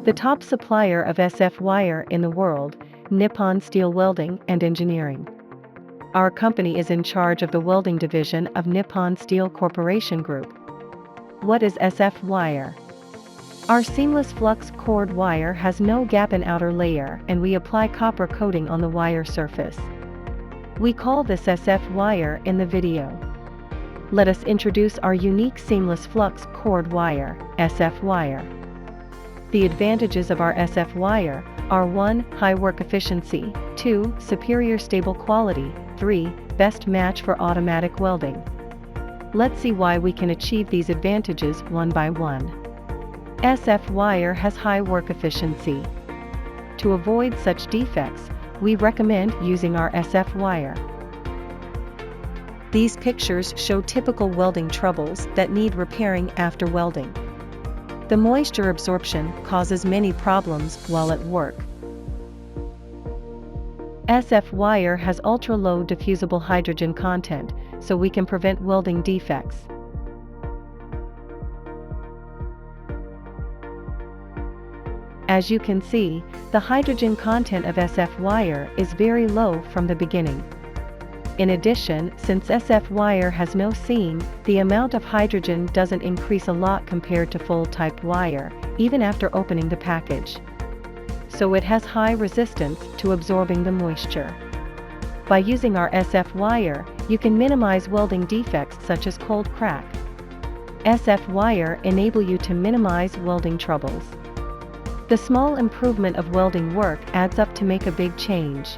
The top supplier of SF wire in the world, Nippon Steel Welding and Engineering. Our company is in charge of the welding division of Nippon Steel Corporation Group. What is SF wire? Our seamless flux cord wire has no gap in outer layer, and we apply copper coating on the wire surface. We call this SF wire in the video. Let us introduce our unique seamless flux cord wire, SF wire. The advantages of our SF wire are 1. High work efficiency, 2. Superior stable quality, 3. Best match for automatic welding. Let's see why we can achieve these advantages one by one. SF wire has high work efficiency. To avoid such defects, we recommend using our SF wire. These pictures show typical welding troubles that need repairing after welding. The moisture absorption causes many problems while at work. SF wire has ultra-low diffusible hydrogen content, so we can prevent welding defects. As you can see, the hydrogen content of SF wire is very low from the beginning. In addition, since SF wire has no seam, the amount of hydrogen doesn't increase a lot compared to full-type wire, even after opening the package. So it has high resistance to absorbing the moisture. By using our SF wire, you can minimize welding defects such as cold crack. SF wire enable you to minimize welding troubles. The small improvement of welding work adds up to make a big change.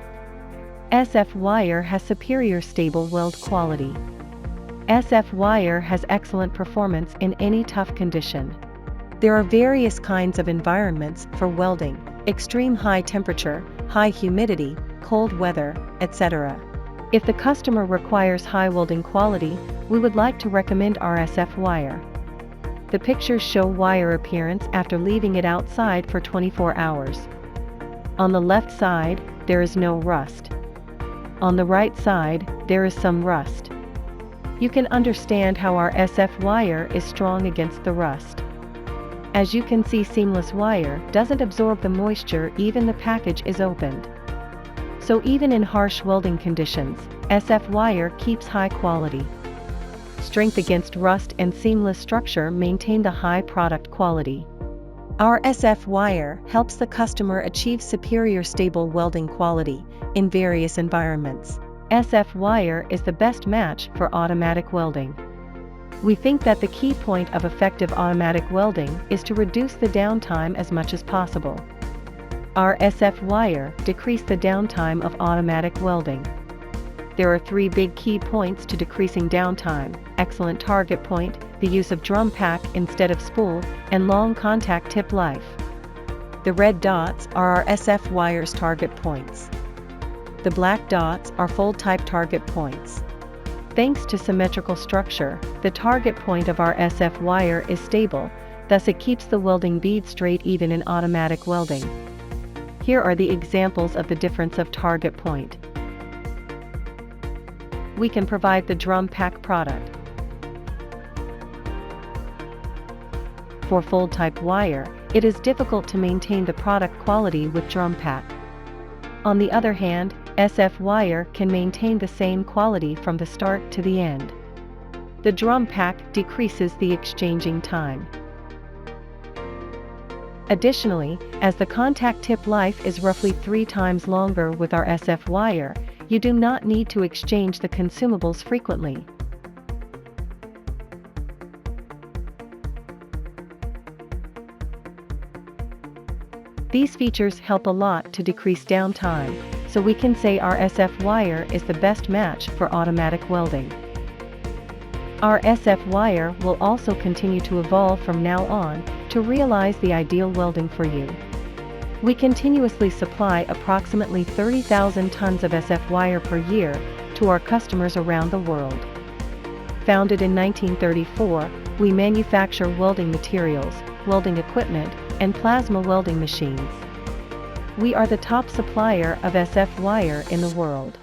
SF wire has superior stable weld quality. SF wire has excellent performance in any tough condition. There are various kinds of environments for welding: extreme high temperature, high humidity, cold weather, etc. If the customer requires high welding quality, we would like to recommend our SF wire. The pictures show wire appearance after leaving it outside for 24 hours. On the left side, there is no rust. On the right side, there is some rust. You can understand how our SF wire is strong against the rust. As you can see, seamless wire doesn't absorb the moisture even the package is opened. So even in harsh welding conditions, SF wire keeps high quality. Strength against rust and seamless structure maintain the high product quality. Our SF wire helps the customer achieve superior stable welding quality in various environments. SF wire is the best match for automatic welding. We think that the key point of effective automatic welding is to reduce the downtime as much as possible. Our SF wire decreases the downtime of automatic welding. There are 3 big key points to decreasing downtime: excellent target point, the use of drum pack instead of spool, and long contact tip life. The red dots are our SF wire's target points. The black dots are fold-type target points. Thanks to symmetrical structure, the target point of our SF wire is stable, thus it keeps the welding bead straight even in automatic welding. Here are the examples of the difference of target point. We can provide the drum pack product. For fold-type wire, it is difficult to maintain the product quality with drum pack. On the other hand, SF wire can maintain the same quality from the start to the end. The drum pack decreases the exchanging time. Additionally, as the contact tip life is roughly 3 times longer with our SF wire, you do not need to exchange the consumables frequently. These features help a lot to decrease downtime, so we can say our SF wire is the best match for automatic welding. Our SF wire will also continue to evolve from now on to realize the ideal welding for you. We continuously supply approximately 30,000 tons of SF wire per year to our customers around the world. Founded in 1934, we manufacture welding materials, welding equipment, and plasma welding machines. We are the top supplier of SF wire in the world.